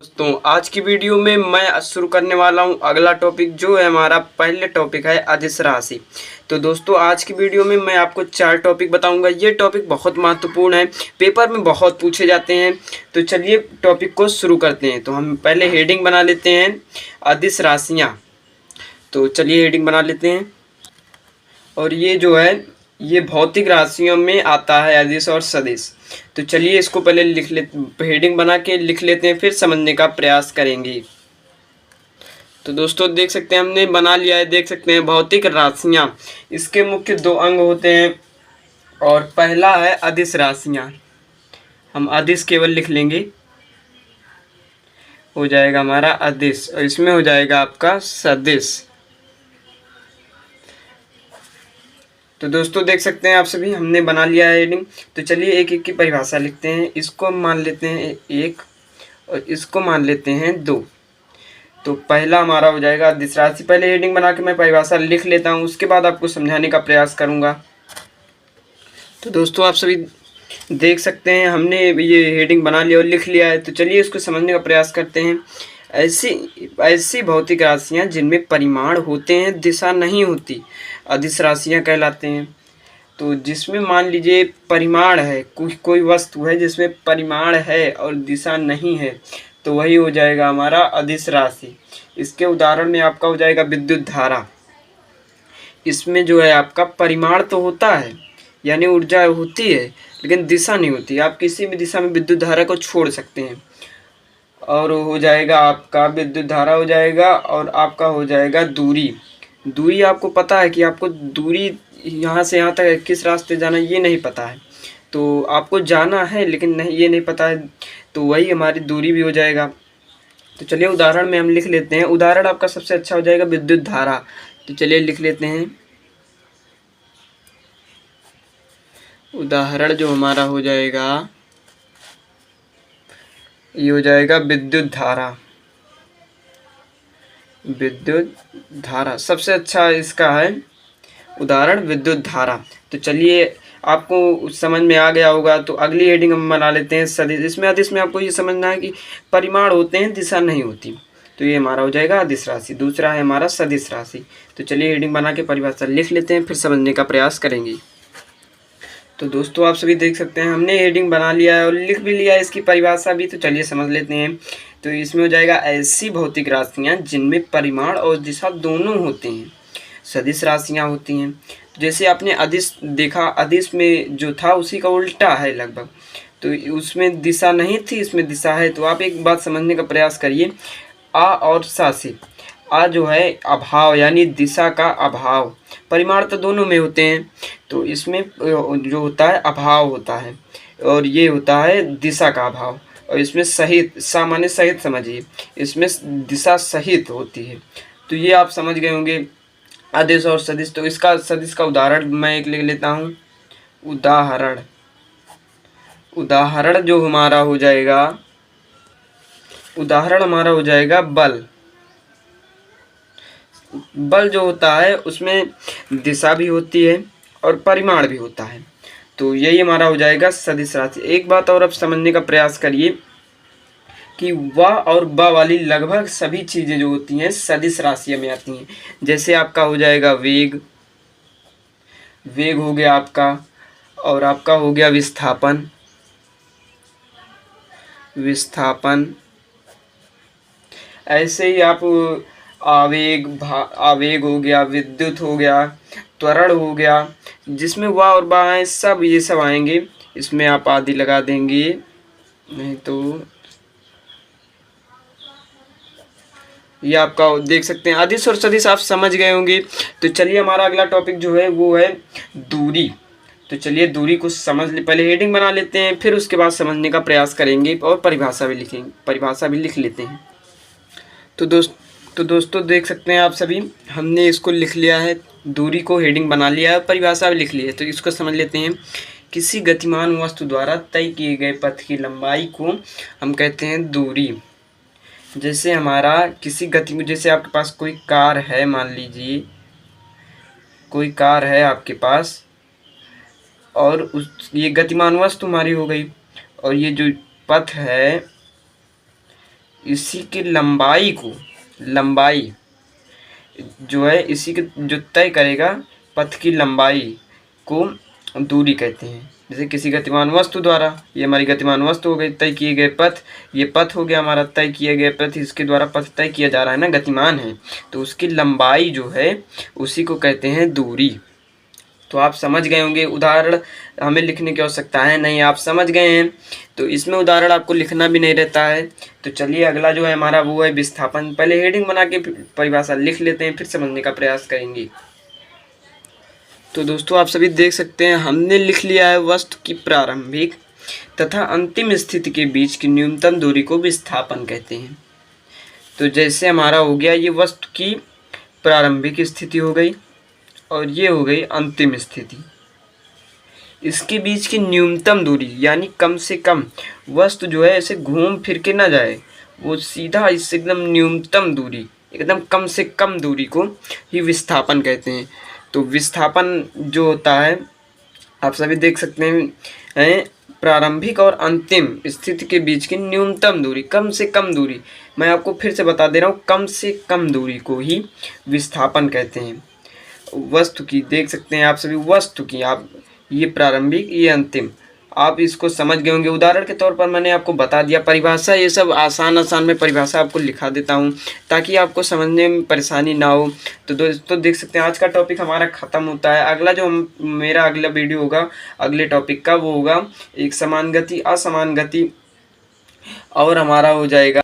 दोस्तों आज की वीडियो में मैं शुरू करने वाला हूं अगला टॉपिक जो है हमारा पहले टॉपिक है अदिश राशि। तो दोस्तों आज की वीडियो में मैं आपको 4 टॉपिक बताऊंगा। ये टॉपिक बहुत महत्वपूर्ण है, पेपर में बहुत पूछे जाते हैं। तो चलिए टॉपिक को शुरू करते हैं। तो हम पहले हेडिंग बना लेते हैं अदिश राशियाँ। तो चलिए हेडिंग बना लेते हैं। और ये जो है ये भौतिक राशियों में आता है अदिश और सदिश। तो चलिए इसको पहले लिख ले, हेडिंग बना के लिख लेते हैं, फिर समझने का प्रयास करेंगे। तो दोस्तों देख सकते हैं हमने बना लिया है। देख सकते हैं भौतिक राशियां, इसके मुख्य 2 अंग होते हैं और पहला है अदिश राशियां। हम अदिश केवल लिख लेंगे, हो जाएगा हमारा अदिश और इसमें हो जाएगा आपका सदिश। तो दोस्तों देख सकते हैं आप सभी हमने बना लिया है हेडिंग। तो चलिए एक एक की परिभाषा लिखते हैं। इसको मान लेते हैं 1 और इसको मान लेते हैं 2। तो पहला हमारा हो जाएगा अदिश राशि। पहले हेडिंग बना के मैं परिभाषा लिख लेता हूँ, उसके बाद आपको समझाने का प्रयास करूँगा। तो दोस्तों आप सभी देख सकते हैं हमने ये हेडिंग बना लिया और लिख लिया है। तो चलिए इसको समझने का प्रयास करते हैं। ऐसी भौतिक राशियाँ जिनमें परिमाण होते हैं, दिशा नहीं होती, अदिश राशियाँ कहलाते हैं। तो जिसमें मान लीजिए परिमाण है, कोई वस्तु है जिसमें परिमाण है और दिशा नहीं है, तो वही हो जाएगा हमारा अदिश राशि। इसके उदाहरण में आपका हो जाएगा विद्युत धारा। इसमें जो है आपका परिमाण तो होता है यानी ऊर्जा होती है, लेकिन दिशा नहीं होती। आप किसी भी दिशा में विद्युत धारा को छोड़ सकते हैं। और हो जाएगा आपका विद्युत धारा हो जाएगा और आपका हो जाएगा दूरी। दूरी आपको पता है कि आपको दूरी यहाँ से यहाँ तक किस रास्ते जाना है, ये नहीं पता है। तो आपको जाना है लेकिन नहीं, ये नहीं पता है, तो वही हमारी दूरी भी हो जाएगा। तो चलिए उदाहरण में हम लिख लेते हैं। उदाहरण आपका सबसे अच्छा हो जाएगा विद्युत धारा। तो चलिए लिख लेते हैं। उदाहरण जो हमारा हो जाएगा ये हो जाएगा विद्युत धारा। विद्युत धारा सबसे अच्छा इसका है उदाहरण विद्युत धारा। तो चलिए आपको समझ में आ गया होगा। तो अगली हेडिंग हम बना लेते हैं सदिश। इसमें अदिश में आपको ये समझना है कि परिमाण होते हैं, दिशा नहीं होती। तो ये हमारा हो जाएगा अदिश राशि। दूसरा है हमारा सदिश राशि। तो चलिए हेडिंग बना के परिभाषा लिख लेते हैं, फिर समझने का प्रयास करेंगे। तो दोस्तों आप सभी देख सकते हैं हमने हेडिंग बना लिया है और लिख भी लिया है इसकी परिभाषा भी। तो चलिए समझ लेते हैं। तो इसमें हो जाएगा ऐसी भौतिक राशियाँ जिनमें परिमाण और दिशा दोनों होते हैं, सदिश राशियाँ होती हैं। जैसे आपने अदिश देखा, अदिश में जो था उसी का उल्टा है लगभग। तो उसमें दिशा नहीं थी, इसमें दिशा है। तो आप एक बात समझने का प्रयास करिए। आ और सा से आ जो है अभाव यानी दिशा का अभाव। परिमाण तो दोनों में होते हैं, तो इसमें जो होता है अभाव होता है और ये होता है दिशा का अभाव। और इसमें सहित, सामान्य सहित समझिए, इसमें दिशा सहित होती है। तो ये आप समझ गए होंगे अदिश और सदिश। तो इसका सदिश का उदाहरण मैं एक लिख लेता हूँ। उदाहरण उदाहरण जो हमारा हो जाएगा, उदाहरण हमारा हो जाएगा बल। बल जो होता है उसमें दिशा भी होती है और परिमाण भी होता है। तो यही हमारा हो जाएगा सदिश राशि। एक बात और अब समझने का प्रयास करिए कि व और ब वाली लगभग सभी चीज़ें जो होती हैं सदिश राशियों में आती हैं। जैसे आपका हो जाएगा वेग, वेग हो गया आपका, और आपका हो गया विस्थापन, विस्थापन। ऐसे ही आप आवेग हो गया, विद्युत हो गया, त्वरण हो गया। जिसमें व और ब आए सब ये सब आएंगे। इसमें आप आदि लगा देंगे, नहीं तो ये आपका देख सकते हैं अदिश और सदिश आप समझ गए होंगे। तो चलिए हमारा अगला टॉपिक जो है वो है दूरी। तो चलिए दूरी को समझ ले, पहले हेडिंग बना लेते हैं, फिर उसके बाद समझने का प्रयास करेंगे और परिभाषा भी लिखेंगे, परिभाषा भी लिख लेते हैं। तो दोस्तों देख सकते हैं आप सभी हमने इसको लिख लिया है, दूरी को हेडिंग बना लिया है, परिभाषा भी लिख ली है। तो इसको समझ लेते हैं। किसी गतिमान वस्तु द्वारा तय किए गए पथ की लंबाई को हम कहते हैं दूरी। जैसे हमारा किसी गति, जैसे आपके पास कोई कार है, मान लीजिए कोई कार है आपके पास, और उस ये गतिमान वस्तु हमारी हो गई, और ये जो पथ है इसी की लंबाई जो है, इसी के जो तय करेगा पथ की लंबाई को दूरी कहते हैं। जैसे किसी गतिमान वस्तु द्वारा, ये हमारी गतिमान वस्तु हो गई, तय किए गए पथ, ये पथ हो गया हमारा तय किए गए पथ, इसके द्वारा पथ तय किया जा रहा है ना, गतिमान है, तो उसकी लंबाई जो है उसी को कहते हैं दूरी। तो आप समझ गए होंगे, उदाहरण हमें लिखने की आवश्यकता है नहीं, आप समझ गए हैं। तो इसमें उदाहरण आपको लिखना भी नहीं रहता है। तो चलिए अगला जो है हमारा वो है विस्थापन। पहले हेडिंग बना के परिभाषा लिख लेते हैं, फिर समझने का प्रयास करेंगे। तो दोस्तों आप सभी देख सकते हैं हमने लिख लिया है वस्तु की प्रारंभिक तथा अंतिम स्थिति के बीच की न्यूनतम दूरी को विस्थापन कहते हैं। तो जैसे हमारा हो गया, ये वस्तु की प्रारंभिक स्थिति हो गई और ये हो गई अंतिम स्थिति। इसके बीच की न्यूनतम दूरी यानी कम से कम वस्तु जो है ऐसे घूम फिर के ना जाए, वो सीधा इससे एकदम न्यूनतम दूरी, एकदम कम से कम दूरी को ही विस्थापन कहते हैं। तो विस्थापन जो होता है आप सभी देख सकते हैं, प्रारंभिक और अंतिम स्थिति के बीच की न्यूनतम दूरी, कम से कम दूरी, मैं आपको फिर से बता दे रहा हूँ, कम से कम दूरी को ही विस्थापन कहते हैं। वस्तु की देख सकते हैं आप सभी, वस्तु की, आप ये प्रारंभिक ये अंतिम, आप इसको समझ गए होंगे। उदाहरण के तौर पर मैंने आपको बता दिया, परिभाषा ये सब आसान में परिभाषा आपको लिखा देता हूँ ताकि आपको समझने में परेशानी ना हो। तो दोस्तों देख सकते हैं आज का टॉपिक हमारा ख़त्म होता है। अगला जो मेरा अगला वीडियो होगा अगले टॉपिक का, वो होगा एक समान गति, असमान गति और हमारा हो जाएगा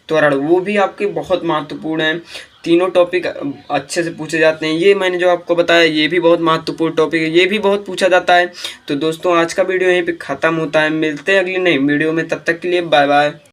त्वरण। वो भी आपके बहुत महत्वपूर्ण है। तीनों टॉपिक अच्छे से पूछे जाते हैं। ये मैंने जो आपको बताया ये भी बहुत महत्वपूर्ण टॉपिक है, ये भी बहुत पूछा जाता है। तो दोस्तों आज का वीडियो यहीं पे ख़त्म होता है। मिलते हैं अगली नई वीडियो में, तब तक के लिए बाय बाय।